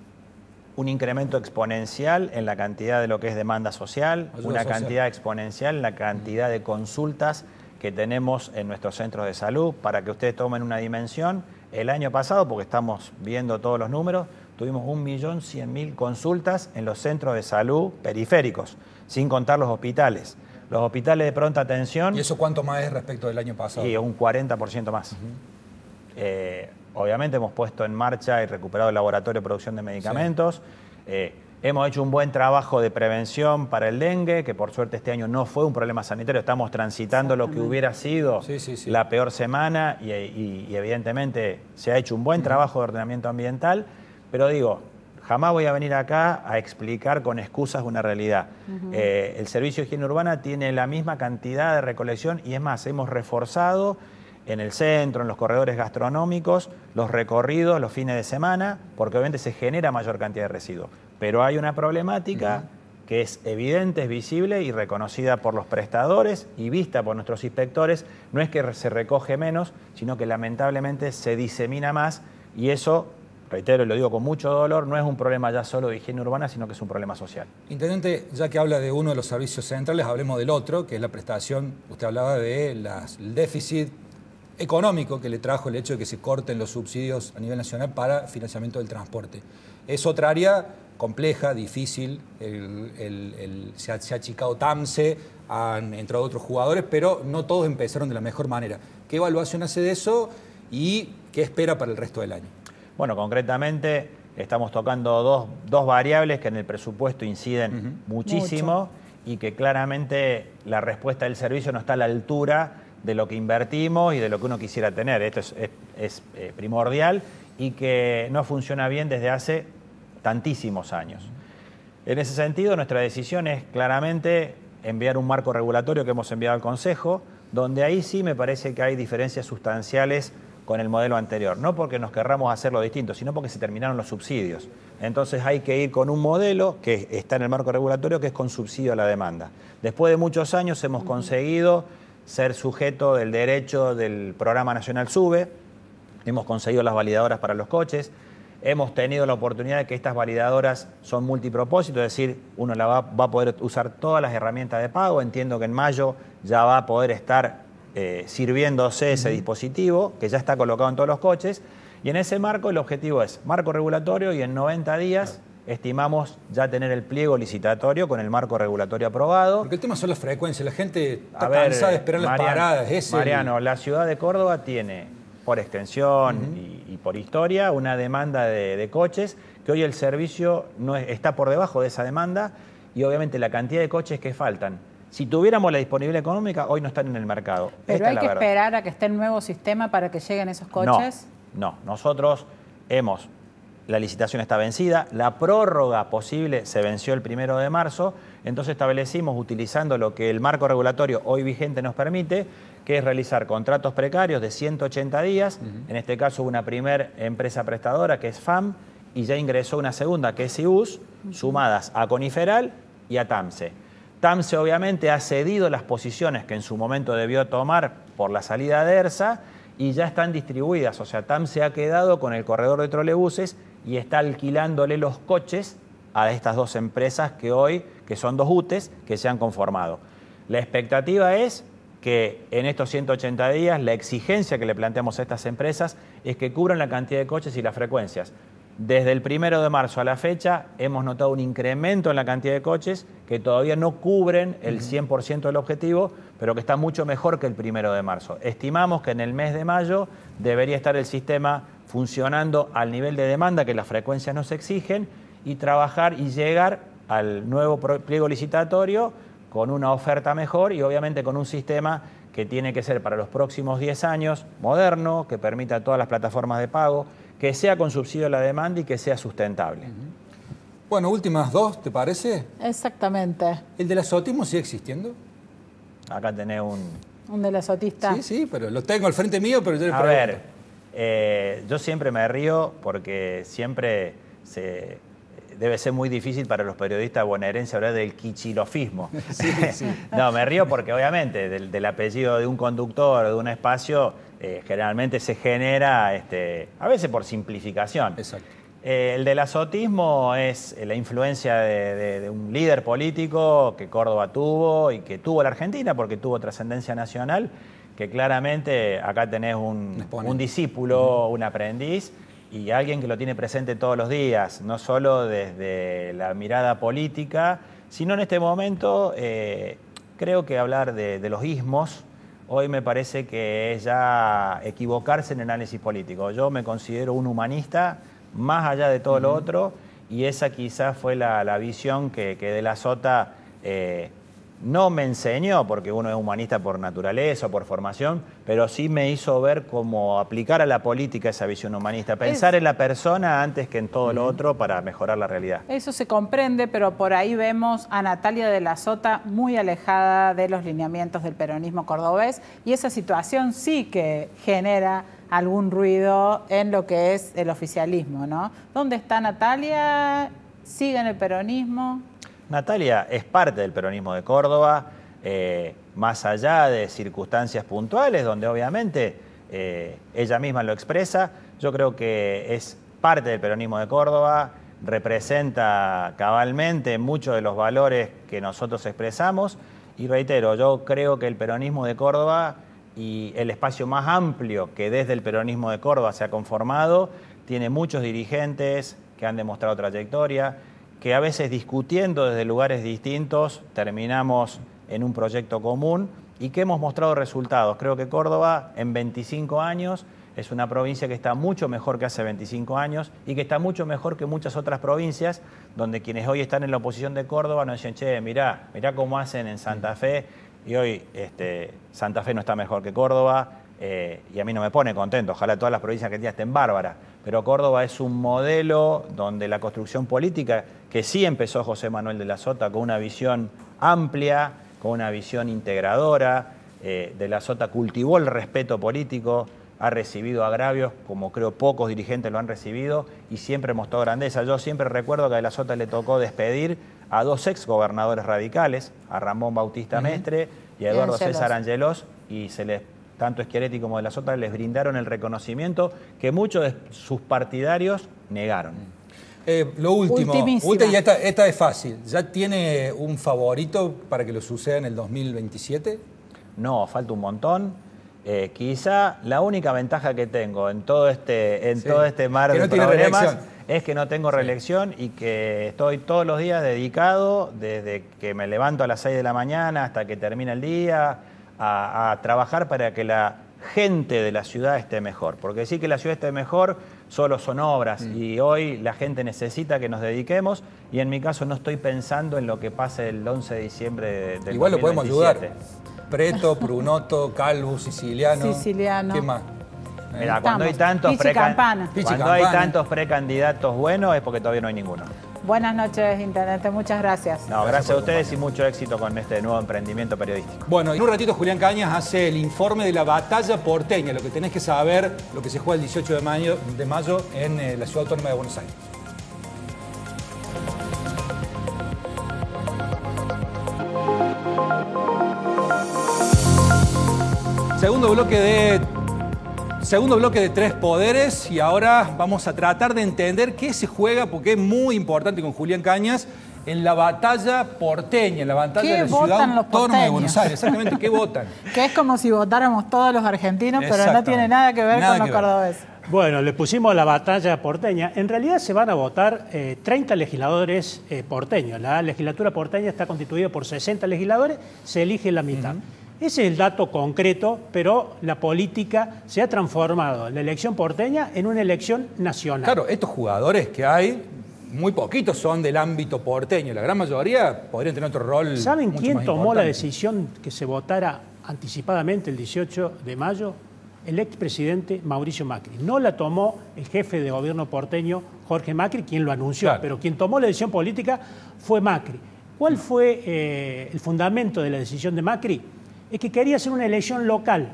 Un incremento exponencial en la cantidad de lo que es demanda social, cantidad exponencial en la cantidad de consultas que tenemos en nuestros centros de salud. Para que ustedes tomen una dimensión, el año pasado, porque estamos viendo todos los números, tuvimos 1.100.000 consultas en los centros de salud periféricos, sin contar los hospitales. Los hospitales de pronta atención... ¿Y eso cuánto más es respecto del año pasado? Sí, un 40% más. Obviamente hemos puesto en marcha y recuperado el laboratorio de producción de medicamentos. Hemos hecho un buen trabajo de prevención para el dengue, que por suerte este año no fue un problema sanitario. Estamos transitando lo que hubiera sido la peor semana y evidentemente se ha hecho un buen trabajo de ordenamiento ambiental. Pero digo, jamás voy a venir acá a explicar con excusas una realidad. El servicio de higiene urbana tiene la misma cantidad de recolección y es más, hemos reforzado en el centro, en los corredores gastronómicos, los recorridos los fines de semana, porque obviamente se genera mayor cantidad de residuos. Pero hay una problemática que es evidente, es visible y reconocida por los prestadores y vista por nuestros inspectores. No es que se recoge menos, sino que lamentablemente se disemina más y eso, reitero y lo digo con mucho dolor, no es un problema ya solo de higiene urbana, sino que es un problema social. Intendente, ya que habla de uno de los servicios centrales, hablemos del otro, que es la prestación. Usted hablaba del déficit económico que le trajo el hecho de que se corten los subsidios a nivel nacional para financiamiento del transporte. Es otra área compleja, difícil, se ha achicado TAMSE, han entrado otros jugadores, pero no todos empezaron de la mejor manera. ¿Qué evaluación hace de eso y qué espera para el resto del año? Bueno, concretamente estamos tocando dos variables que en el presupuesto inciden muchísimo y que claramente la respuesta del servicio no está a la altura de lo que invertimos y de lo que uno quisiera tener. Esto es primordial y que no funciona bien desde hace tantísimos años. En ese sentido, nuestra decisión es claramente enviar un marco regulatorio que hemos enviado al Consejo, donde ahí sí me parece que hay diferencias sustanciales con el modelo anterior. No porque nos querramos hacerlo distinto, sino porque se terminaron los subsidios. Entonces hay que ir con un modelo que está en el marco regulatorio, que es con subsidio a la demanda. Después de muchos años hemos conseguido ser sujeto del derecho del Programa Nacional SUBE, hemos conseguido las validadoras para los coches, hemos tenido la oportunidad de que estas validadoras son multipropósito, es decir, uno va a poder usar todas las herramientas de pago. Entiendo que en mayo ya va a poder estar sirviéndose ese dispositivo, que ya está colocado en todos los coches, y en ese marco el objetivo es marco regulatorio, y en 90 días estimamos ya tener el pliego licitatorio con el marco regulatorio aprobado. Porque el tema son las frecuencias, la gente está cansada de esperar las paradas. Mariano, la ciudad de Córdoba tiene, por extensión y por historia, una demanda de coches, que hoy el servicio está por debajo de esa demanda, y obviamente la cantidad de coches que faltan, si tuviéramos la disponibilidad económica, hoy no están en el mercado. ¿Pero hay que esperar a que esté el nuevo sistema para que lleguen esos coches? No. Nosotros la licitación está vencida, la prórroga posible se venció el 1 de marzo, entonces establecimos, utilizando lo que el marco regulatorio hoy vigente nos permite, que es realizar contratos precarios de 180 días, en este caso una primera empresa prestadora que es FAM, y ya ingresó una segunda que es IUS, sumadas a Coniferal y a TAMSE. TAMSE obviamente ha cedido las posiciones que en su momento debió tomar por la salida de ERSA y ya están distribuidas, o sea, TAMSE ha quedado con el corredor de trolebuses y está alquilándole los coches a estas dos empresas que son dos UTEs que se han conformado. La expectativa es que en estos 180 días la exigencia que le planteamos a estas empresas es que cubran la cantidad de coches y las frecuencias. Desde el 1 de marzo a la fecha hemos notado un incremento en la cantidad de coches que todavía no cubren el 100% del objetivo, pero que está mucho mejor que el 1 de marzo. Estimamos que en el mes de mayo debería estar el sistema funcionando al nivel de demanda que las frecuencias nos exigen y trabajar y llegar al nuevo pliego licitatorio con una oferta mejor y obviamente con un sistema que tiene que ser para los próximos 10 años moderno, que permita todas las plataformas de pago, que sea con subsidio a la demanda y que sea sustentable. Bueno, últimas dos, ¿te parece? Exactamente. ¿El del azotismo sigue existiendo? Acá tenés un del azotista. Sí, pero lo tengo al frente mío, pero yo le pregunto. A ver, yo siempre me río porque siempre debe ser muy difícil para los periodistas bonaerenses hablar del quichilofismo. Sí. No, me río porque obviamente del apellido de un conductor o de un espacio generalmente se genera, a veces por simplificación. Exacto. El del azotismo es la influencia de un líder político que Córdoba tuvo y que tuvo la Argentina porque tuvo trascendencia nacional, que claramente acá tenés un discípulo, un aprendiz, y alguien que lo tiene presente todos los días, no solo desde la mirada política, sino en este momento creo que hablar de los ismos hoy me parece que es ya equivocarse en el análisis político. Yo me considero un humanista más allá de todo lo otro, y esa quizás fue la visión que De la Sota no me enseñó, porque uno es humanista por naturaleza o por formación, pero sí me hizo ver cómo aplicar a la política esa visión humanista, pensar en la persona antes que en todo lo otro para mejorar la realidad. Eso se comprende, pero por ahí vemos a Natalia De la Sota muy alejada de los lineamientos del peronismo cordobés, y esa situación sí que genera algún ruido en lo que es el oficialismo, ¿no? ¿Dónde está Natalia? ¿Sigue en el peronismo? Natalia es parte del peronismo de Córdoba, más allá de circunstancias puntuales, donde obviamente ella misma lo expresa. Yo creo que es parte del peronismo de Córdoba, representa cabalmente muchos de los valores que nosotros expresamos, y reitero, yo creo que el peronismo de Córdoba y el espacio más amplio que desde el peronismo de Córdoba se ha conformado, tiene muchos dirigentes que han demostrado trayectoria, que a veces discutiendo desde lugares distintos terminamos en un proyecto común y que hemos mostrado resultados. Creo que Córdoba en 25 años es una provincia que está mucho mejor que hace 25 años y que está mucho mejor que muchas otras provincias donde quienes hoy están en la oposición de Córdoba nos dicen, che, mirá cómo hacen en Santa Fe, y hoy Santa Fe no está mejor que Córdoba, y a mí no me pone contento, ojalá todas las provincias que estén bárbaras, pero Córdoba es un modelo donde la construcción política, que sí empezó José Manuel de la Sota con una visión amplia, con una visión integradora, de la Sota cultivó el respeto político, ha recibido agravios como creo pocos dirigentes lo han recibido y siempre mostró grandeza. Yo siempre recuerdo que a de la Sota le tocó despedir a dos exgobernadores radicales, a Ramón Bautista Mestre y a Eduardo César Angelós, y se les tanto Schiaretti como de la Sota les brindaron el reconocimiento que muchos de sus partidarios negaron. Lo último, Ultimísima. y esta es fácil. ¿Ya tiene un favorito para que lo suceda en el 2027? No, falta un montón. Quizá la única ventaja que tengo en todo este mar que de no tiene problemas reelección. es que no tengo reelección y que estoy todos los días dedicado, desde que me levanto a las 6 de la mañana hasta que termina el día, a trabajar para que la gente de la ciudad esté mejor. Porque decir que la ciudad esté mejor solo son obras y hoy la gente necesita que nos dediquemos y en mi caso no estoy pensando en lo que pase el 11 de diciembre del Igual 2027. lo podemos ayudar. Preto, Prunoto, Calvo, Siciliano. ¿Qué más? Mira, cuando hay tantos precandidatos buenos es porque todavía no hay ninguno. Buenas noches, Intendente. Muchas gracias. No, gracias a ustedes y mucho éxito con este nuevo emprendimiento periodístico. Bueno, en un ratito Julián Cañas hace el informe de la batalla porteña, lo que tenés que saber, lo que se juega el 18 de mayo en la Ciudad Autónoma de Buenos Aires. Segundo bloque de tres poderes y ahora vamos a tratar de entender qué se juega, porque es muy importante con Julián Cañas, en la batalla porteña, en la batalla de la Ciudad Autónoma de Buenos Aires. Exactamente, ¿qué votan? Que es como si votáramos todos los argentinos, pero no tiene nada que ver con los cordobeses. Bueno, le pusimos la batalla porteña. En realidad se van a votar 30 legisladores porteños. La legislatura porteña está constituida por 60 legisladores, se elige la mitad. Ese es el dato concreto, pero la política se ha transformado, la elección porteña, en una elección nacional. Claro, estos jugadores que hay, muy poquitos son del ámbito porteño. La gran mayoría podrían tener otro rol. ¿Saben mucho quién más tomó importante? la decisión que se votara anticipadamente el 18 de mayo? El expresidente Mauricio Macri. No la tomó el jefe de gobierno porteño, Jorge Macri, quien lo anunció, Claro. pero quien tomó la decisión política fue Macri. ¿Cuál fue el fundamento de la decisión de Macri? Es que quería hacer una elección local,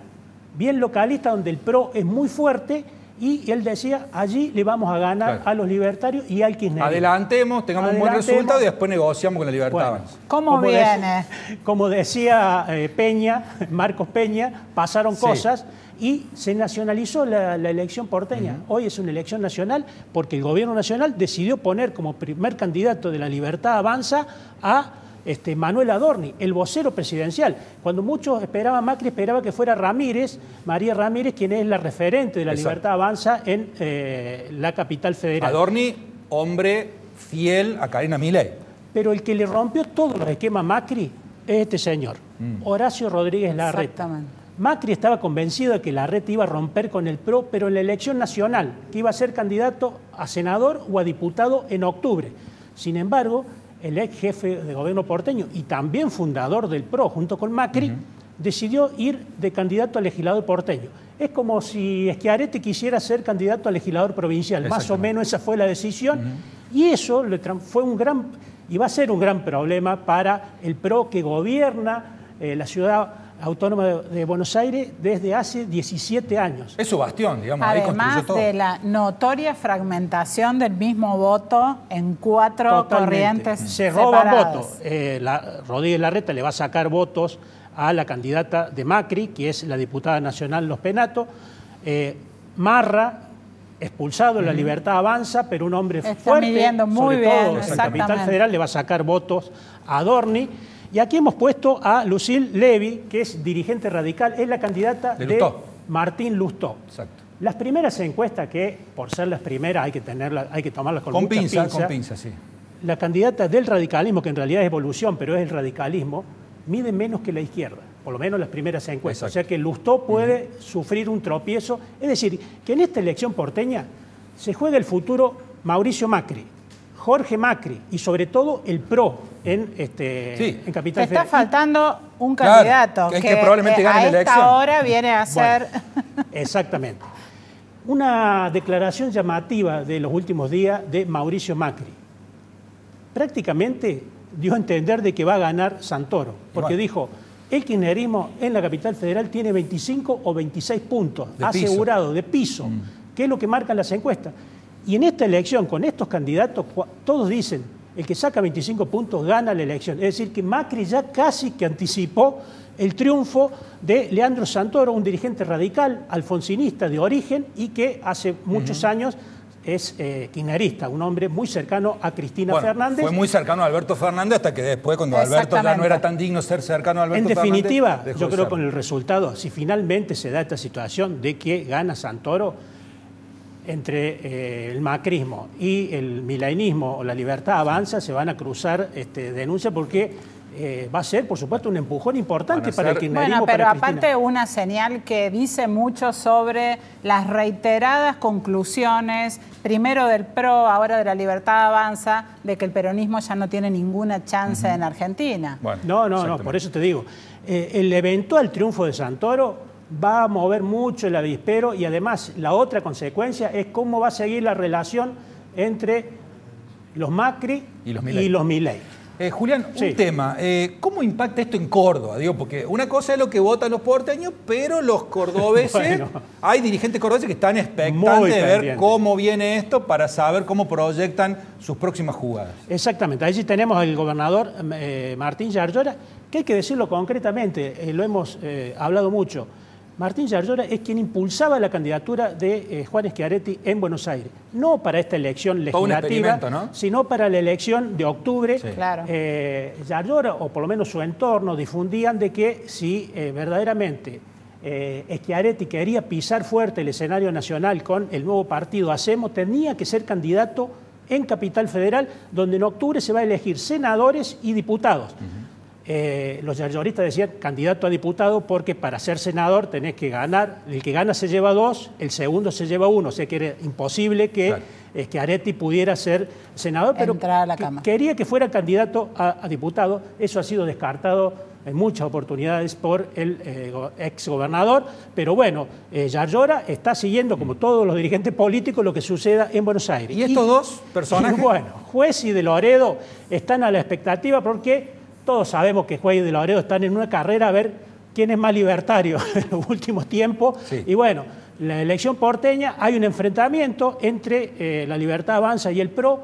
bien localista, donde el PRO es muy fuerte y él decía, allí le vamos a ganar a los libertarios y al kirchnerismo. Adelantemos, tengamos un buen resultado y después negociamos con la Libertad Avanza. ¿Cómo viene? Como decía Marcos Peña, pasaron cosas y se nacionalizó la elección porteña. Hoy es una elección nacional porque el gobierno nacional decidió poner como primer candidato de la Libertad Avanza a Manuel Adorni, el vocero presidencial. Cuando muchos esperaban, Macri esperaba que fuera María Ramírez, quien es la referente de la Libertad Avanza en la capital federal. Adorni, hombre fiel a Karina Milei. Pero el que le rompió todos los esquemas Macri es este señor, Horacio Rodríguez Larreta. Exactamente. Macri estaba convencido de que Larreta iba a romper con el PRO, pero en la elección nacional, que iba a ser candidato a senador o a diputado en octubre. Sin embargo, el ex jefe de gobierno porteño y también fundador del PRO, junto con Macri, decidió ir de candidato a legislador porteño. Es como si Schiaretti quisiera ser candidato a legislador provincial. Más o menos esa fue la decisión. Y eso fue y va a ser un gran problema para el PRO que gobierna la ciudad autónoma de Buenos Aires desde hace 17 años. Es su bastión, digamos. Ahí Además todo. de la notoria fragmentación del mismo voto en 4 corrientes se roban separadas. votos. Rodríguez Larreta le va a sacar votos a la candidata de Macri, que es la diputada nacional Los Penato. Marra, expulsado de la Libertad Avanza, pero un hombre fuerte, midiendo muy sobre bien, todo en la capital federal, le va a sacar votos a Adorni. Y aquí hemos puesto a Lucille Levy, que es dirigente radical, es la candidata de Martín Lustó. Exacto. Las primeras encuestas, que por ser las primeras hay que tomarlas con mucha pinza. Con pinza, sí. La candidata del radicalismo, que en realidad es evolución, pero es el radicalismo, mide menos que la izquierda, por lo menos las primeras encuestas. Exacto. O sea que Lustó puede sufrir un tropiezo. Es decir, que en esta elección porteña se juega el futuro Mauricio Macri, Jorge Macri y sobre todo el PRO en Capital Federal. Está faltando un candidato que probablemente gane la elección. A esta hora viene a ser... Bueno, exactamente. Una declaración llamativa de los últimos días de Mauricio Macri. Prácticamente dio a entender de que va a ganar Santoro, porque dijo, el kirchnerismo en la Capital Federal tiene 25 o 26 puntos asegurados de piso, que es lo que marcan las encuestas. Y en esta elección, con estos candidatos, todos dicen, el que saca 25 puntos gana la elección. Es decir, que Macri ya casi que anticipó el triunfo de Leandro Santoro, un dirigente radical, alfonsinista de origen y que hace muchos años es kirchnerista, un hombre muy cercano a Cristina Fernández. Fue muy cercano a Alberto Fernández hasta que después, cuando Alberto ya no era tan digno ser cercano a Alberto Fernández. En definitiva, yo creo con el resultado, si finalmente se da esta situación de que gana Santoro, entre el macrismo y el milenismo o la Libertad Avanza se van a cruzar denuncias porque va a ser, por supuesto, un empujón importante para el kirchnerismo. Bueno, pero para aparte una señal que dice mucho sobre las reiteradas conclusiones, primero del PRO, ahora de la Libertad Avanza, de que el peronismo ya no tiene ninguna chance en Argentina. Bueno, no, por eso te digo, el eventual triunfo de Santoro va a mover mucho el avispero y además la otra consecuencia es cómo va a seguir la relación entre los Macri y los Milei. Julián, un tema. ¿Cómo impacta esto en Córdoba? Digo, porque una cosa es lo que votan los porteños, pero los cordobeses, hay dirigentes cordobeses que están expectantes de ver cómo viene esto para saber cómo proyectan sus próximas jugadas. Exactamente. Allí tenemos al gobernador Martín Yarlora, que hay que decirlo concretamente, lo hemos hablado mucho. Martín Yarlora es quien impulsaba la candidatura de Juan Schiaretti en Buenos Aires. No para esta elección legislativa, ¿no? Sino para la elección de octubre. Sí. Claro. Yarlora, o por lo menos su entorno, difundían de que si verdaderamente Schiaretti quería pisar fuerte el escenario nacional con el nuevo partido Hacemos, tenía que ser candidato en Capital Federal, donde en octubre se va a elegir senadores y diputados. Los yarloristas decían candidato a diputado porque para ser senador tenés que ganar, el que gana se lleva 2, el segundo se lleva 1, o sea que era imposible que Schiaretti pudiera ser senador, pero quería que fuera candidato a diputado. Eso ha sido descartado en muchas oportunidades por el exgobernador, pero bueno, Yarlora está siguiendo, como todos los dirigentes políticos, lo que suceda en Buenos Aires. ¿Y estos dos personajes? Bueno, Juez y De Loredo están a la expectativa porque todos sabemos que Juez y De Loredo están en una carrera a ver quién es más libertario en los últimos tiempos. Sí. Y bueno, la elección porteña hay un enfrentamiento entre la Libertad Avanza y el PRO,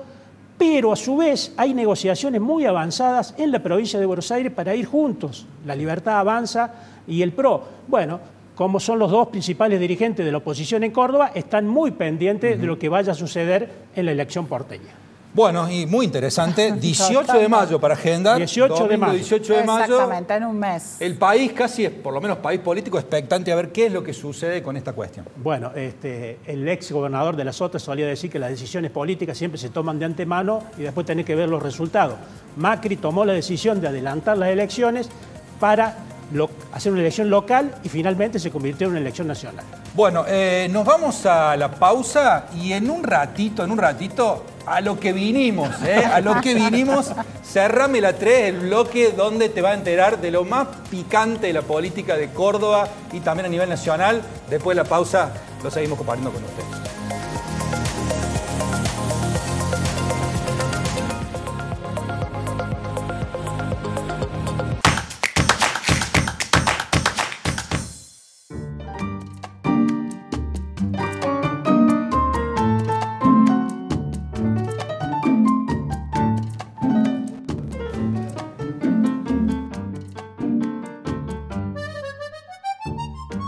pero a su vez hay negociaciones muy avanzadas en la provincia de Buenos Aires para ir juntos, la Libertad Avanza y el PRO. Bueno, como son los dos principales dirigentes de la oposición en Córdoba, están muy pendientes de lo que vaya a suceder en la elección porteña. Bueno, y muy interesante, 18 de mayo para agendar. 18 de mayo. 18 de mayo. Exactamente, en un mes. El país casi es, por lo menos país político, expectante a ver qué es lo que sucede con esta cuestión. Bueno, el ex gobernador de la Sota solía decir que las decisiones políticas siempre se toman de antemano y después tenés que ver los resultados. Macri tomó la decisión de adelantar las elecciones para hacer una elección local y finalmente se convirtió en una elección nacional. Bueno, nos vamos a la pausa y en un ratito, a lo que vinimos, Cerrame la 3, el bloque donde te va a enterar de lo más picante de la política de Córdoba y también a nivel nacional. Después de la pausa lo seguimos compartiendo con ustedes.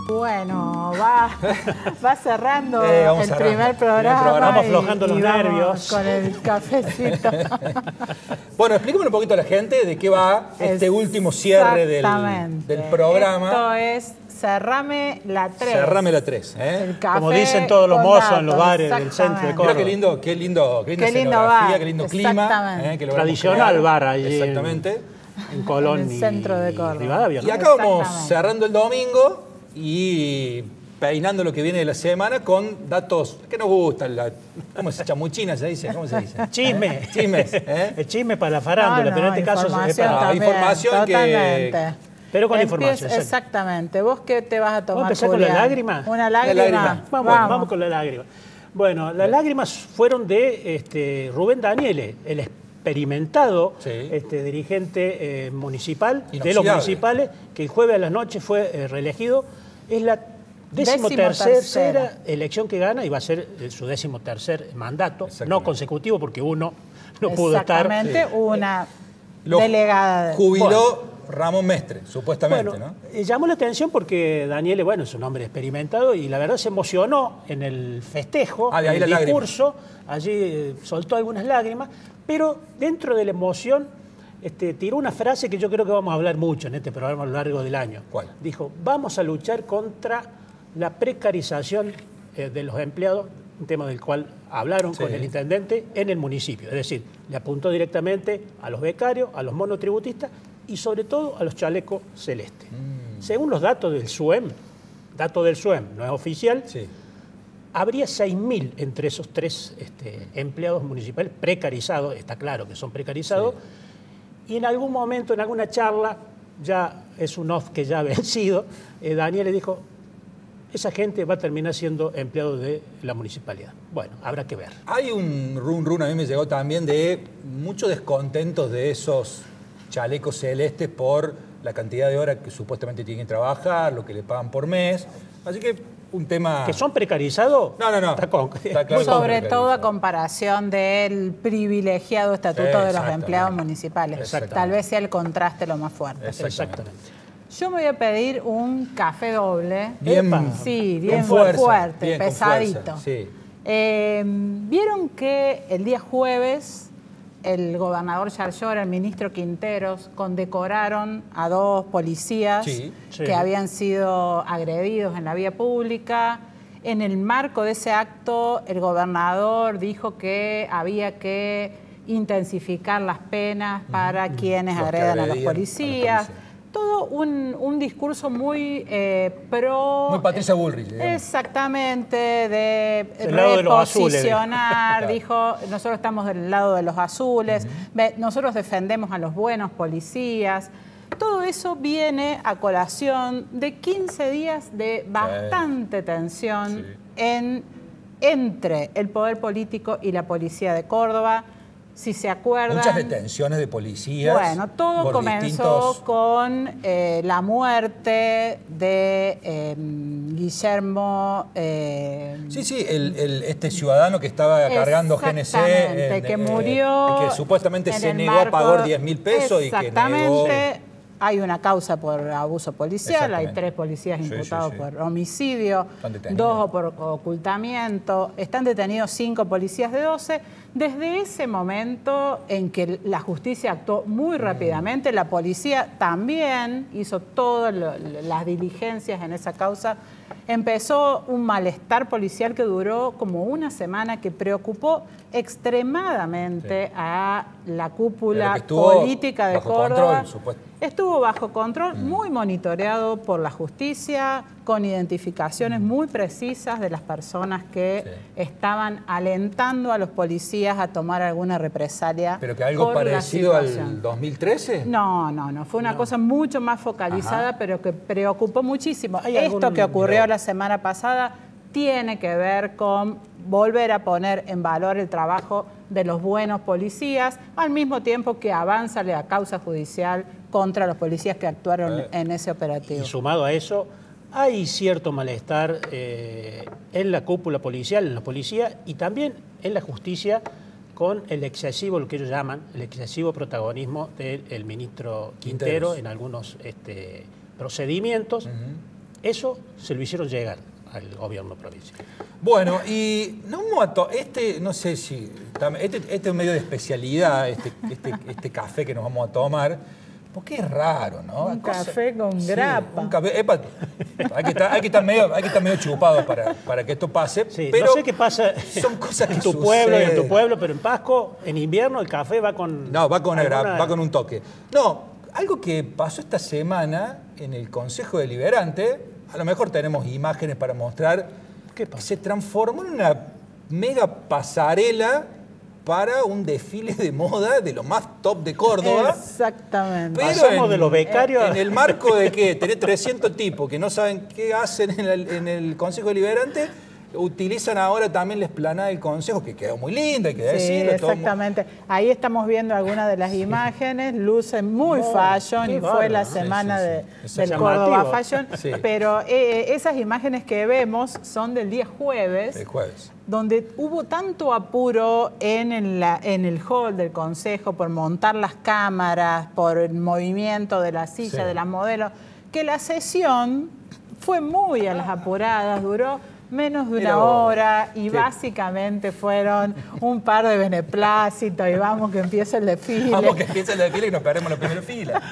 Bueno, va cerrando el primer programa. Vamos aflojando los nervios. Con el cafecito. Bueno, explícame un poquito a la gente de qué va este último cierre del programa. Esto es Cerrame la 3. Cerrame la 3. Como dicen todos los mozos en los bares del centro de Córdoba. Mira qué lindo escenografía, qué lindo clima. Tradicional bar allí. Exactamente. En Colón en el centro de Córdoba. Rivadavia, ¿no? Y acá vamos cerrando el domingo y peinando lo que viene de la semana con datos que nos gustan. ¿Cómo se dice? Chamuchina se dice. ¿Cómo se dice? Chisme. Chismes. El chisme para la farándula, pero en este caso es para información totalmente. Pero con información. Exactamente. ¿Vos qué te vas a tomar, ¿Vamos a empezar con la lágrima? ¿Una lágrima? Vamos con la lágrima. Bueno, las lágrimas fueron de Rubén Daniele, el experimentado dirigente municipal, de los municipales, que el jueves a la noche fue reelegido. Es la 13ª elección que gana y va a ser su 13º mandato, no consecutivo porque uno no pudo estar. Exactamente, una delegada. Jubiló Ramón Mestre, supuestamente, bueno, ¿no? Llamó la atención porque Daniele, bueno, es un hombre experimentado y la verdad se emocionó en el festejo, de ahí en el la discurso, allí soltó algunas lágrimas, pero dentro de la emoción tiró una frase que yo creo que vamos a hablar mucho en este programa a lo largo del año. ¿Cuál? Dijo, vamos a luchar contra la precarización de los empleados, un tema del cual hablaron con el intendente en el municipio. Es decir, le apuntó directamente a los becarios, a los monotributistas y sobre todo a los chalecos celestes. Según los datos del SUEM, no es oficial, habría 6.000 entre esos tres empleados municipales precarizados, está claro que son precarizados, y en algún momento, en alguna charla, ya es un off que ya ha vencido, Daniel le dijo, esa gente va a terminar siendo empleado de la municipalidad. Bueno, habrá que ver. Hay un run, a mí me llegó también, de muchos descontentos de esos chalecos celestes por la cantidad de horas que supuestamente tienen que trabajar, lo que le pagan por mes. Así que un tema... ¿Que son precarizados? No. Está claro, sobre todo a comparación del privilegiado estatuto de los empleados municipales. Tal vez sea el contraste lo más fuerte. Exactamente. Yo me voy a pedir un café doble. Bien fuerte, bien, pesadito. Sí. Vieron que el día jueves el gobernador Yarlora, el ministro Quinteros, condecoraron a 2 policías que habían sido agredidos en la vía pública. En el marco de ese acto, el gobernador dijo que había que intensificar las penas para quienes agredan a los policías. Todo un discurso muy pro... Muy Patricia Bullrich. Exactamente, de reposicionar. Dijo, nosotros estamos del lado de los azules, nosotros defendemos a los buenos policías. Todo eso viene a colación de 15 días de bastante tensión entre el poder político y la policía de Córdoba. Si se acuerdan... Muchas detenciones de policías. Bueno, todo comenzó con la muerte de Guillermo... este ciudadano que estaba cargando GNC... que murió... que supuestamente se negó a pagar 10.000 pesos y que negó... Hay una causa por abuso policial, hay 3 policías imputados por homicidio, 2 por ocultamiento, están detenidos 5 policías de 12. Desde ese momento en que la justicia actuó muy rápidamente, la policía también hizo todas las diligencias en esa causa, empezó un malestar policial que duró como una semana, que preocupó extremadamente a la cúpula política de Córdoba. Estuvo bajo control, muy monitoreado por la justicia, con identificaciones muy precisas de las personas que estaban alentando a los policías a tomar alguna represalia. ¿Pero que algo parecido al 2013? No. Fue una cosa mucho más focalizada, pero que preocupó muchísimo. Esto que ocurrió la semana pasada tiene que ver con volver a poner en valor el trabajo de los buenos policías, al mismo tiempo que avanza la causa judicial contra los policías que actuaron en ese operativo. Y sumado a eso, hay cierto malestar en la cúpula policial, en la policía y también en la justicia con el excesivo, lo que ellos llaman, el excesivo protagonismo del ministro Quintero en algunos procedimientos. Eso se lo hicieron llegar al gobierno provincial. Bueno, y no sé si... Este es medio de especialidad, este café que nos vamos a tomar, porque es raro, ¿no? Un café con grapa. Un café, hay que estar medio chupado para que esto pase. Pero no sé qué pasa son cosas que en tu pueblo, pero en Pasco, en invierno, el café va con... No, va con un toque. No, algo que pasó esta semana en el Consejo Deliberante, a lo mejor tenemos imágenes para mostrar, que se transformó en una mega pasarela para un desfile de moda de lo más top de Córdoba. Exactamente. Pero pasamos de los becarios... En el marco de que tenés 300 tipos que no saben qué hacen en el Consejo Deliberante, utilizan ahora también la explanada del Consejo, que quedó muy linda, hay que decirlo. Sí, exactamente. Ahí estamos viendo algunas de las imágenes, luce muy fashion y fue la semana del Córdoba Fashion. Sí. Pero esas imágenes que vemos son del día jueves. El jueves. Donde hubo tanto apuro en el hall del Consejo por montar las cámaras, por el movimiento de la silla, de las modelos, que la sesión fue muy a las apuradas, duró menos de una hora y básicamente fueron un par de beneplácitos y vamos que empiece el desfile. Vamos que empiece el desfile y nos perdemos la primera fila.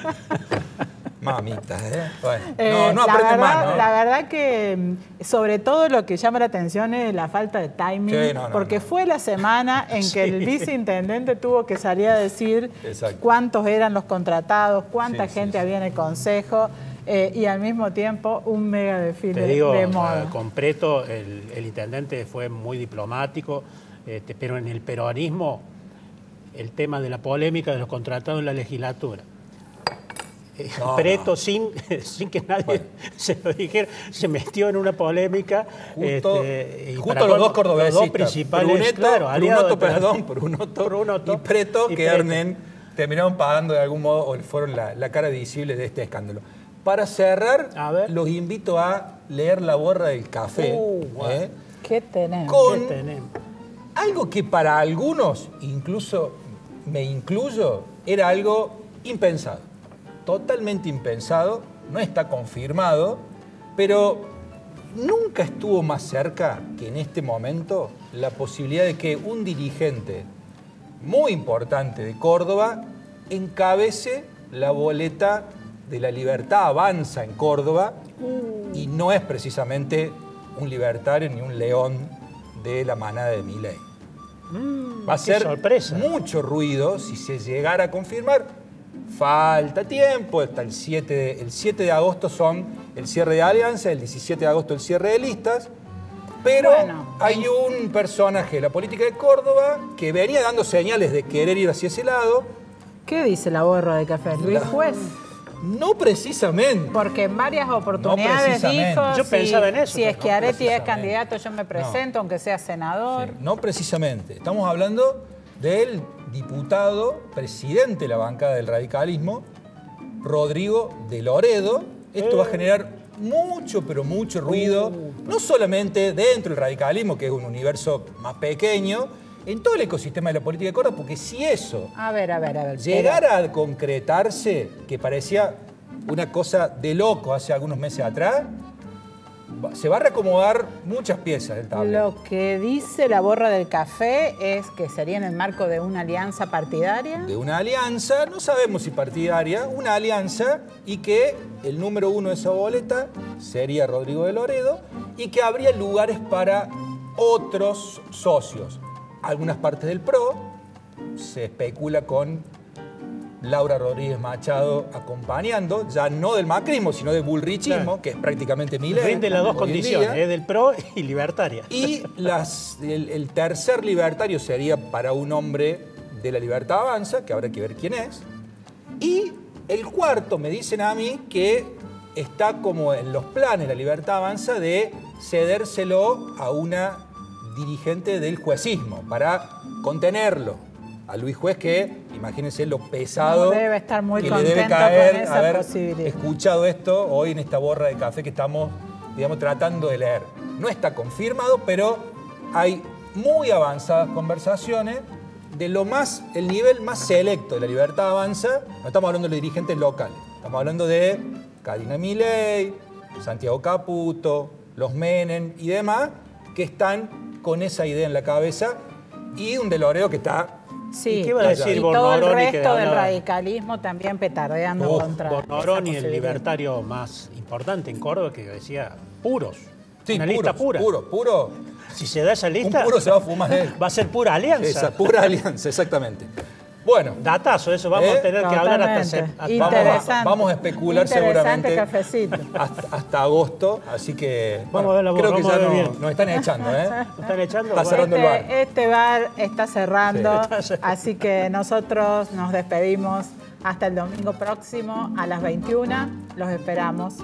Mamita, Bueno, no aprende más, ¿no? La verdad que sobre todo lo que llama la atención es la falta de timing, porque fue la semana en que el viceintendente tuvo que salir a decir cuántos eran los contratados, cuánta gente había en el Consejo. Y al mismo tiempo un mega desfile de moda. Con Preto el intendente fue muy diplomático, pero en el peronismo el tema de la polémica de los contratados en la legislatura. Preto, sin que nadie se lo dijera, se metió en una polémica. Justo los dos cordobeses, los dos principales, Prunoto y Preto, que Hernán terminaron pagando de algún modo, o fueron la cara visible de este escándalo. Para cerrar, los invito a leer La borra del café. ¿Qué tenemos? Con algo que para algunos, incluso me incluyo, era algo impensado. Totalmente impensado, no está confirmado, pero nunca estuvo más cerca que en este momento la posibilidad de que un dirigente muy importante de Córdoba encabece la boleta de La Libertad Avanza en Córdoba y no es precisamente un libertario ni un león de la manada de Milei. Va a ser mucho ruido si se llegara a confirmar. Falta tiempo, hasta el 7 de agosto son el cierre de alianza, el 17 de agosto el cierre de listas, pero hay un personaje de la política de Córdoba que venía dando señales de querer ir hacia ese lado. ¿Qué dice la borra de café? ¿Luis Juez? No precisamente. Porque en varias oportunidades dijo, yo pensaba en eso, si Schiaretti es candidato, yo me presento, aunque sea senador. Sí, no precisamente. Estamos hablando del diputado, presidente de la bancada del radicalismo, Rodrigo de Loredo. Esto va a generar mucho, pero mucho ruido, no solamente dentro del radicalismo, que es un universo más pequeño, en todo el ecosistema de la política de Córdoba, porque si eso llegara a concretarse, que parecía una cosa de loco hace algunos meses atrás, se va a reacomodar muchas piezas del tablero. Lo que dice la borra del café es que sería en el marco de una alianza partidaria. De una alianza, no sabemos si partidaria, una alianza, y que el número uno de esa boleta sería Rodrigo de Loredo y que habría lugares para otros socios. Algunas partes del PRO, se especula con Laura Rodríguez Machado acompañando, ya no del macrismo, sino del bullrichismo, que es prácticamente Milei. Rinde las dos condiciones, del PRO y libertaria. Y el tercer libertario sería para un hombre de La Libertad Avanza, que habrá que ver quién es. Y el cuarto, me dicen a mí, que está como en los planes La Libertad Avanza de cedérselo a una dirigente del juecismo para contenerlo. A Luis Juez, que imagínense lo pesado debe estar muy que contento le debe caer con esa haber posibilidad. Escuchado esto hoy en esta borra de café que estamos, digamos, tratando de leer. No está confirmado, pero hay muy avanzadas conversaciones de el nivel más selecto de La Libertad Avanza. No estamos hablando de los dirigentes locales, estamos hablando de Karina Milei, Santiago Caputo, los Menem y demás, que están con esa idea en la cabeza, y un de Loredo que está... Sí, ¿qué va a decir y todo el resto del radicalismo también petardeando contra... Bornoroni, el libertario más importante en Córdoba, que decía puros. Sí, una lista pura. Puro. Si se da esa lista... Un puro se va a fumar él. Va a ser pura alianza. Esa, pura alianza, exactamente. Bueno. Datazo, eso vamos a tener que hablar hasta... Vamos a especular seguramente cafecito. Hasta agosto, así que... Vamos a ver la creo que ya nos están echando, ¿eh? ¿Nos están echando? Está cerrando el bar. Este bar está cerrando, así que nosotros nos despedimos hasta el domingo próximo a las 21. Los esperamos.